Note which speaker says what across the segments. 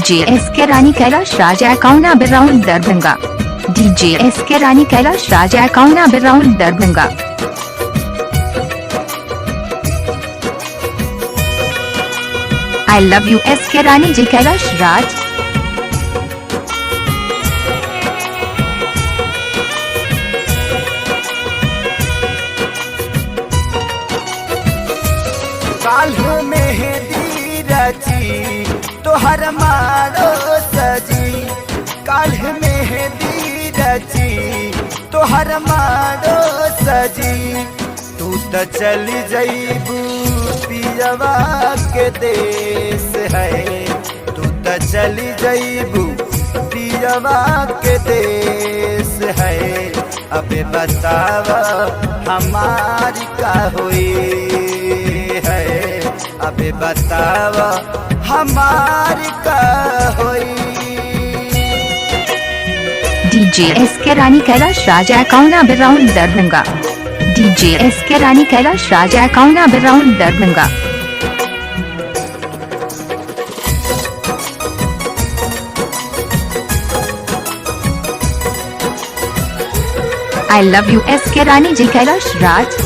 Speaker 1: DJ S K Rani Kailash Raja account around Darbhanga. DJ S K Rani Kailash Raja account around Darbhanga. I love you S K Rani जी कैलाश राज।
Speaker 2: काल्ह मेहंदी रची तोहर मारो सजी। काल्ह मेहंदी रची तोहर मारो सजी। तू तो चली जईबू पियवा के देश है। तू तो चली जईबू पियवा के देश है। अबे बतावा हमारी का हुई है। अबे बतावा हमारी का हुई।
Speaker 1: DJ S K Rani Kailash Raja account around Darbhanga. DJ S K Rani Kailash Raja account around Darbhanga. I love you S K Rani जी कैलाश राज।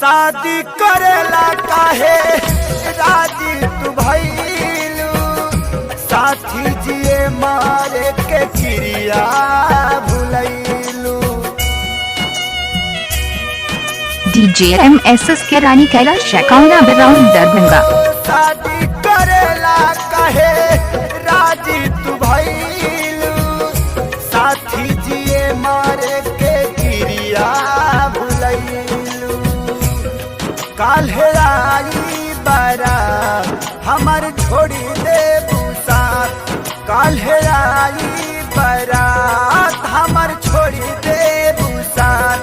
Speaker 2: शादी करेला काहे राजी तू भइलू। साथी जिए मारे के क्रिया भुलैलू।
Speaker 1: DJ M S S K Rani Kailash account around Darbhanga.
Speaker 2: शादी करेला काहे राजी तू भइलू। साथी जिए मारे के क्रिया भुलैलू। काल्हे आई बारा हमार छोड़ी दे साथ। काल्हे आई बारात हमार छोड़ी दे साथ।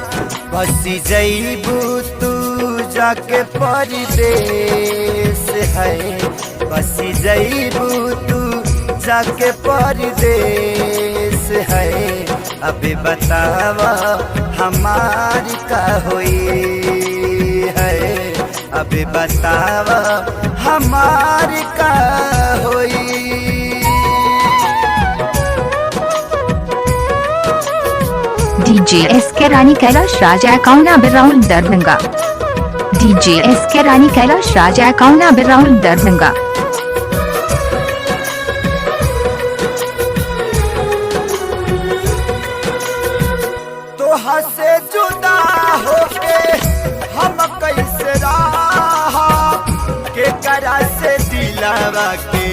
Speaker 2: बसी जईबू तू जाके परदेश है। बसी जईबू तू जाके परदेश है। अबे बतावा हमारी का हुई है। अबे बतावा हमारी का हुई।
Speaker 1: DJ S K Rani Kailash Raja account around Darbhanga. DJ S K Rani Kailash Raja account around Darbhanga.
Speaker 2: तोहा से जुदा होके हम कैसे रहा। के करा से दिलावा के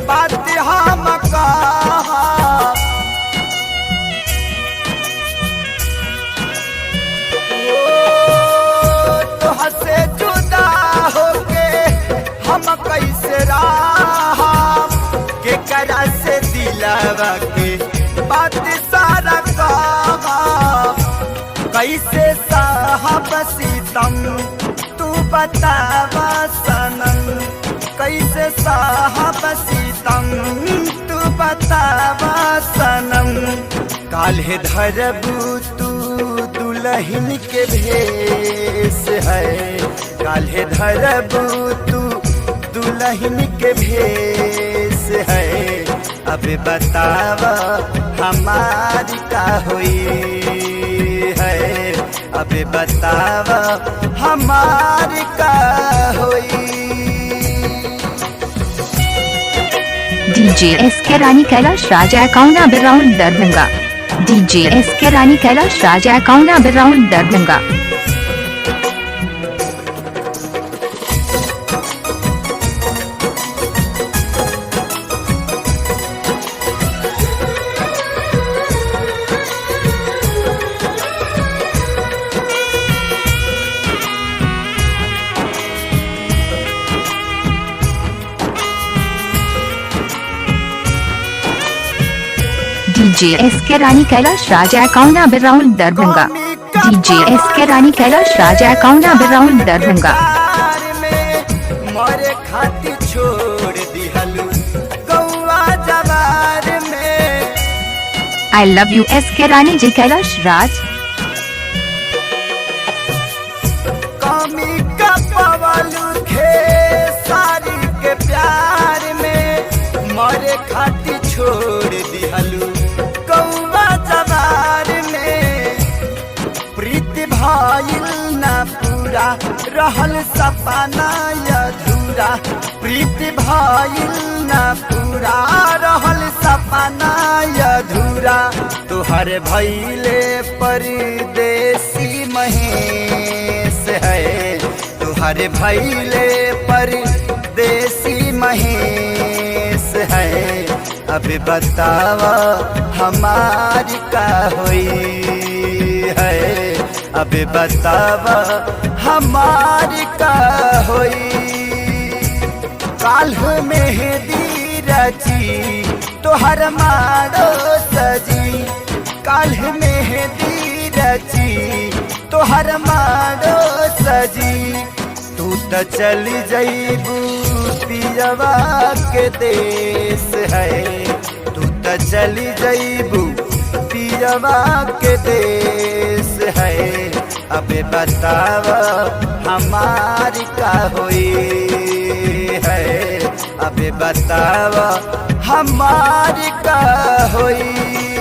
Speaker 2: बात हम कहा। तोहा से जुदा होके हम कैसे रहा। के करा से दिलावा के बात सारा कहा। कैसे साहब सीतम तू बतावा सनम। कैसे साहब सीतम तू बतावा सनम। काल्हे धरबू तू दुल्हन के भेष है। काल्हे धरबू तू दुल्हन के भेष है। अबे बतावा हमारी का हुई है। अबे बतावा हमारी का हुई।
Speaker 1: DJ S K Rani Kailash Raja account around Darbhanga. DJ S K Rani Kailash Raja account around Darbhanga. DJ S K Rani Kailash Raja account around Darbhanga. DJ S K Rani Kailash Raja account around Darbhanga.
Speaker 2: मरे खातिर छोड़ दिहलू गौवा जब
Speaker 1: आई love you S K Rani जी कैलाश राज।
Speaker 2: कमी का पवलू खे सारी के प्यार में, मरे खाती छोड़ दिहलू कौवा जवार में। प्रीति भइल ना पूरा रहल सपना अधूरा, प्रीति भइल ना पूरा रहल सपना अधूरा। तुहर भइले परदेसी महेश है, तुहर भइले परदेसी महेश है। अब बतावा हमारी का होई है, अब बतावा हमारी का होई। काल्ह मेहंदी रची तोहर मारो सजी, काल्ह मेहंदी रची तोहर मारो सजी। तू त चली जइबू पियवा के देश है, तू त चली जइबू पियवा के देश है। अब बतावा हमारी का होई है, अब बतावा हमारी का होई।